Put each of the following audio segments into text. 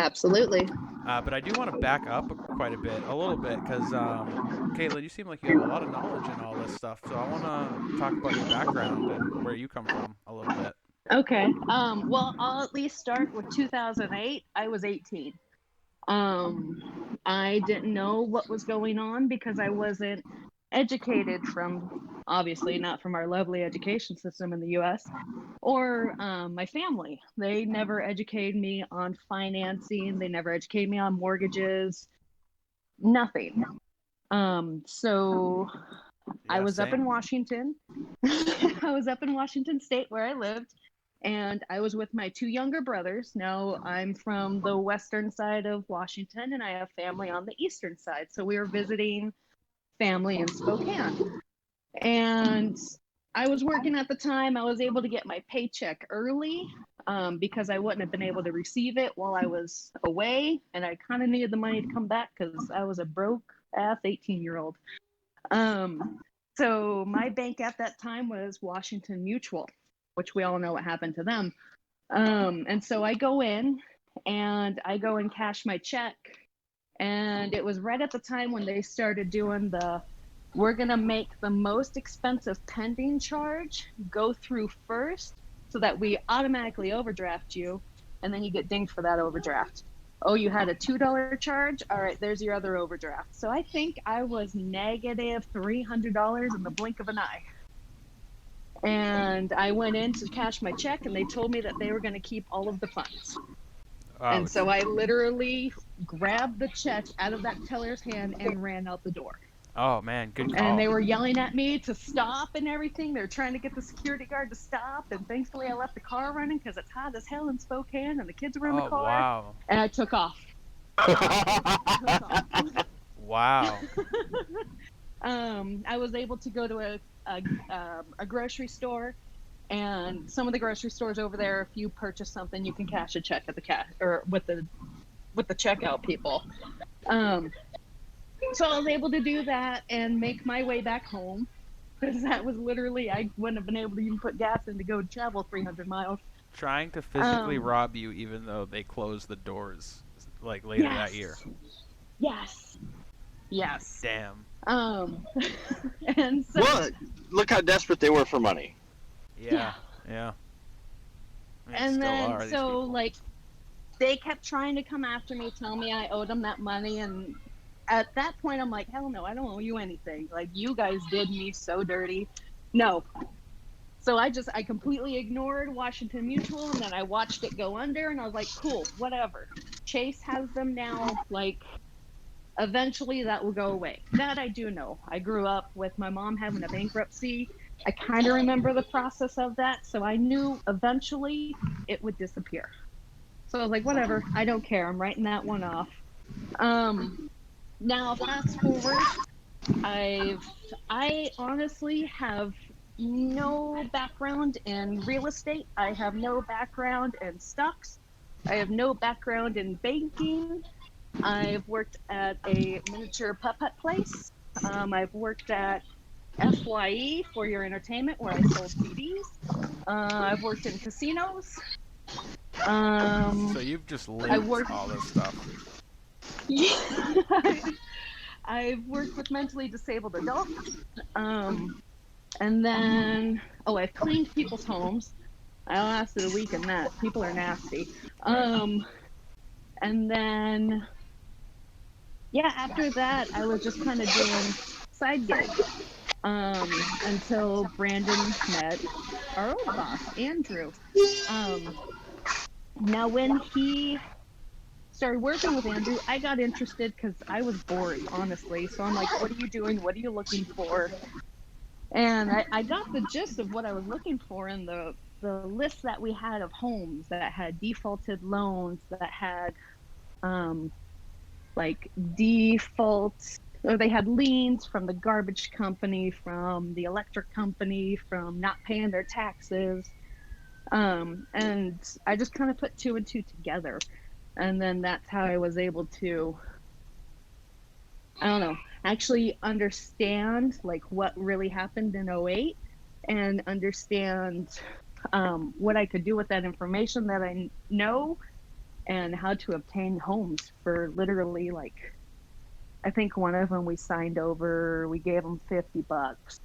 Absolutely. But I do want to back up quite a little bit, because Caitlin, you seem like you have a lot of knowledge in all this stuff. So I want to talk about your background and where you come from a little bit. Okay. Well, I'll at least start with 2008. I was 18. I didn't know what was going on because I wasn't educated from, obviously, not from our lovely education system in the US or my family. They never educated me on financing, they never educated me on mortgages, nothing. So I Yeah, was up in same. Washington. I was up in Washington State where I lived, and I was with my two younger brothers. Now I'm from the western side of Washington, and I have family on the eastern side. So we were visiting family in Spokane. And I was working at the time. I was able to get my paycheck early because I wouldn't have been able to receive it while I was away. And I kind of needed the money to come back because I was a broke ass 18-year-old. So my bank at that time was Washington Mutual, which we all know what happened to them. And so I go in and I go and cash my check. And it was right at the time when they started doing the we're going to make the most expensive pending charge go through first so that we automatically overdraft you and then you get dinged for that overdraft. Oh, you had a $2 charge? All right, there's your other overdraft. So I think I was negative $300 in the blink of an eye. And I went in to cash my check and they told me that they were going to keep all of the funds. And Ouch. so I literally grabbed the check out of that teller's hand and ran out the door. Oh man, good And call. they were yelling at me to stop and everything. They were trying to get the security guard to stop. And thankfully, I left the car running because it's hot as hell in Spokane and the kids were in the Oh car. wow. And I took off. I took off. Wow. I was able to go to a grocery store, and some of the grocery stores over there, if you purchase something, you can cash a check at the cash or with the checkout people. Um, so I was able to do that and make my way back home because that was literally I wouldn't have been able to even put gas in to go travel 300 miles. Trying to physically Um, rob you even though they closed the doors like later that year. yes, yes, yes. Damn. Um, and so Well, look how desperate they were for money. Yeah. yeah, Yeah. I mean, and still then are these so people. like they kept trying to come after me, tell me I owed them that money, and at that point I'm like, hell no, I don't owe you anything. Like you guys did me so dirty. No. So I completely ignored Washington Mutual and then I watched it go under and I was like, cool, whatever. Chase has them now, like eventually that will go away. That I do know. I grew up with my mom having a bankruptcy. I kind of remember the process of that, so I knew eventually it would disappear. So I was like, whatever, I don't care. I'm writing that one off. Um, Now fast forward, I've I honestly have no background in real estate. I have no background in stocks. I have no background in banking. I've worked at a miniature putt-putt place. I've worked at FYE for your entertainment where I sold CDs. I've worked in casinos. So Um, you've just I lived worked. all this stuff. I've worked with mentally disabled adults. Um, and then, oh, I've cleaned people's homes. I lasted a week in that. People are nasty. Right. Um, and then, yeah, after that, I was just kind of doing side gigs until Brandon met our old boss, Andrew. Um, Now, when he started working with Andrew, I got interested because I was bored, honestly. So I'm like, what are you doing? What are you looking for? And I got the gist of what I was looking for in the list that we had of homes that had defaulted loans, that had um, like defaults, or they had liens from the garbage company, from the electric company, from not paying their taxes. And I just kind of put two and two together. And then that's how I was able to, I don't know, actually understand like what really happened in '08 and understand what I could do with that information that I know and how to obtain homes for literally like, I think one of them we signed over, we gave him $50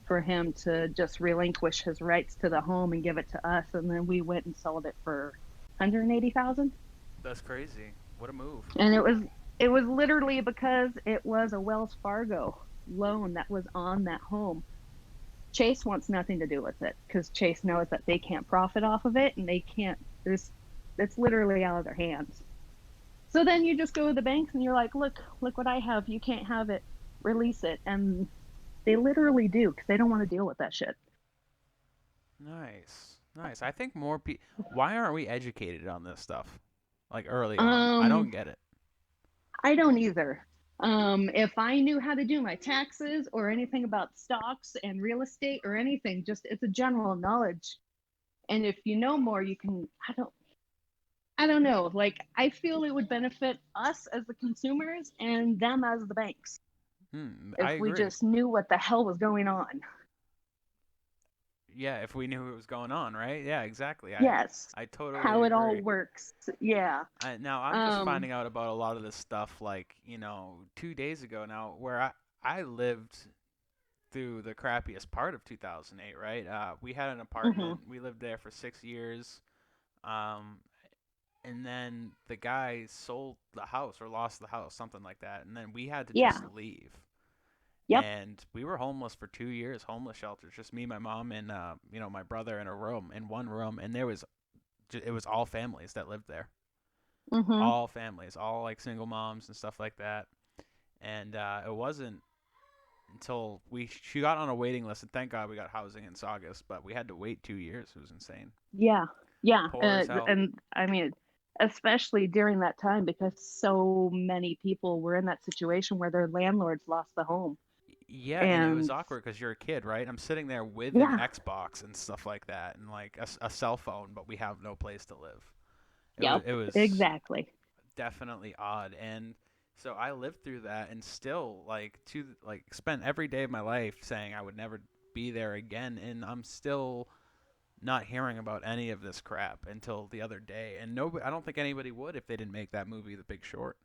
for him to just relinquish his rights to the home and give it to us, and then we went and sold it for 180,000. That's crazy. What a move. And it was literally because it was a Wells Fargo loan that was on that home. Chase wants nothing to do with it because Chase knows that they can't profit off of it, and they can't. There's it's literally out of their hands. So then you just go to the banks and you're like, look what I have. You can't have it. Release it, and they literally do because they don't want to deal with that shit. Nice. Nice. I think more people. Why aren't we educated on this stuff? Like early on. I Um, don't get it. I don't either. If I knew how to do my taxes or anything about stocks and real estate or anything, just it's a general knowledge. And if you know more, you can. I don't know. Like I feel it would benefit us as the consumers and them as the banks I if we agree. just knew what the hell was going on. Yeah, if we knew what was going on, right? Yeah, exactly. Yes, I totally how it all agree. works. Yeah. Now I'm just Um. finding out about a lot of this stuff like, 2 days ago now where I lived through the crappiest part of 2008, right? We had an Mhm. apartment. We lived there for 6 years. Um, and then the guy sold the house or lost the house, something like that. And then we had to Yeah. just leave. Yep. And we were homeless for 2 years, homeless shelters, just me, my mom, and my brother in a room, in one room. And it was all families that lived there, Mhm. all families, all like single moms and stuff like that. And it wasn't until she got on a waiting list, and thank God we got housing in Saugus, but we had to wait 2 years. It was insane, Yeah. Yeah. poor as hell. And I mean, especially during that time because so many people were in that situation where their landlords lost the home. Yeah, and it was And awkward because you're a kid, right? I'm sitting there with an yeah. Xbox and stuff like that, and like a cell phone, but we have no place to live. It was Yep. it was Exactly. definitely odd, and so I lived through that, and still spent every day of my life saying I would never be there again, and I'm still not hearing about any of this crap until the other day. And nobody, I don't think anybody would if they didn't make that movie, The Big Short.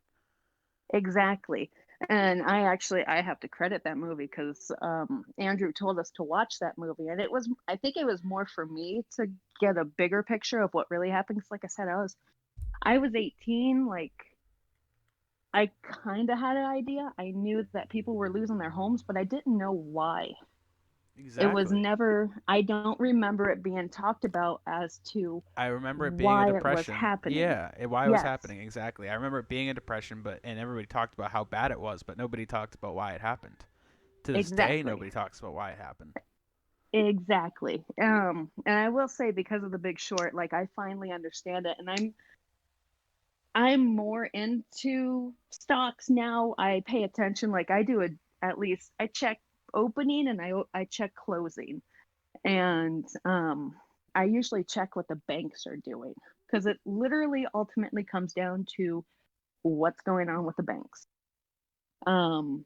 Exactly. And I have to credit that movie because Andrew told us to watch that movie, and I think it was more for me to get a bigger picture of what really happened. 'Cause like I said, I was 18. Like I kind of had an idea. I knew that people were losing their homes, but I didn't know why. It was Exactly. never. I don't remember it being talked about as to I remember it being a why it was depression. happening. Yeah, why it was Yes, happening exactly. I remember it being a depression, and everybody talked about how bad it was, but nobody talked about why it happened. To this day, exactly. nobody talks about why it happened. Exactly. And I will say because of the Big Short, like I finally understand it, and I'm more into stocks now. I pay attention. Like I do at least I check opening and I check closing, and I usually check what the banks are doing because it literally ultimately comes down to what's going on with the banks. Um,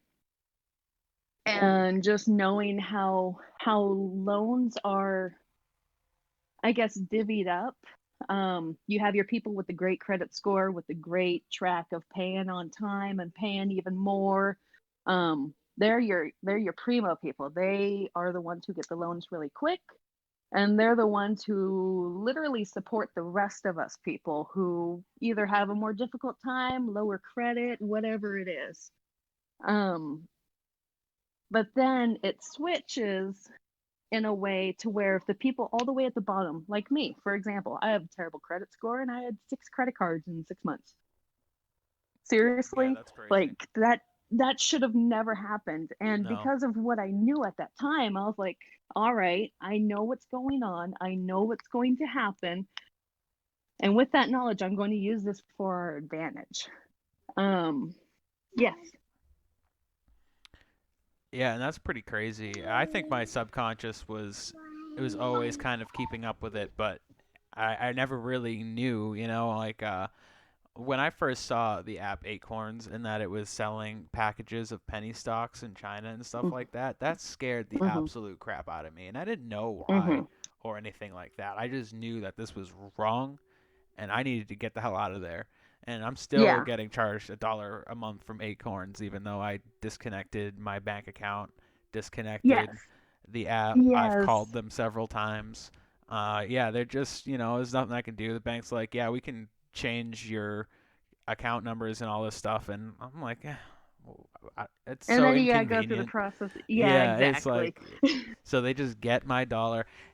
and just knowing how loans are, I guess, divvied up. You have your people with the great credit score, with the great track of paying on time and paying even more. They're your primo people. They are the ones who get the loans really quick, and they're the ones who literally support the rest of us people who either have a more difficult time, lower credit, whatever it is. Um, but then it switches in a way to where if the people all the way at the bottom, like me, for example, I have a terrible credit score and I had 6 credit cards in 6 months. Yeah, Seriously, that's crazy. like that should have never happened. And No. because of what I knew at that time, I was like, all right, I know what's going on. I know what's going to happen. And with that knowledge, I'm going to use this for our advantage. Um, yes. Yeah, and that's pretty crazy. I think my subconscious it was always kind of keeping up with it, but I never really knew, like when I first saw the app Acorns and that it was selling packages of penny stocks in China and stuff like that, that scared the Mm-hmm. absolute crap out of me. And I didn't know why Mm-hmm. or anything like that. I just knew that this was wrong and I needed to get the hell out of there. And I'm still Yeah. getting charged $1 a month from Acorns, even though I disconnected my bank account, Yes. disconnected the app. I've Yes. called them several times. Yeah, they're just, there's nothing I can do. The bank's like, yeah, we can change your account numbers and all this stuff, and I'm like, it's And so then you gotta go through the inconvenient. process. Yeah, Yeah, it's exactly. like, so they just get my dollar.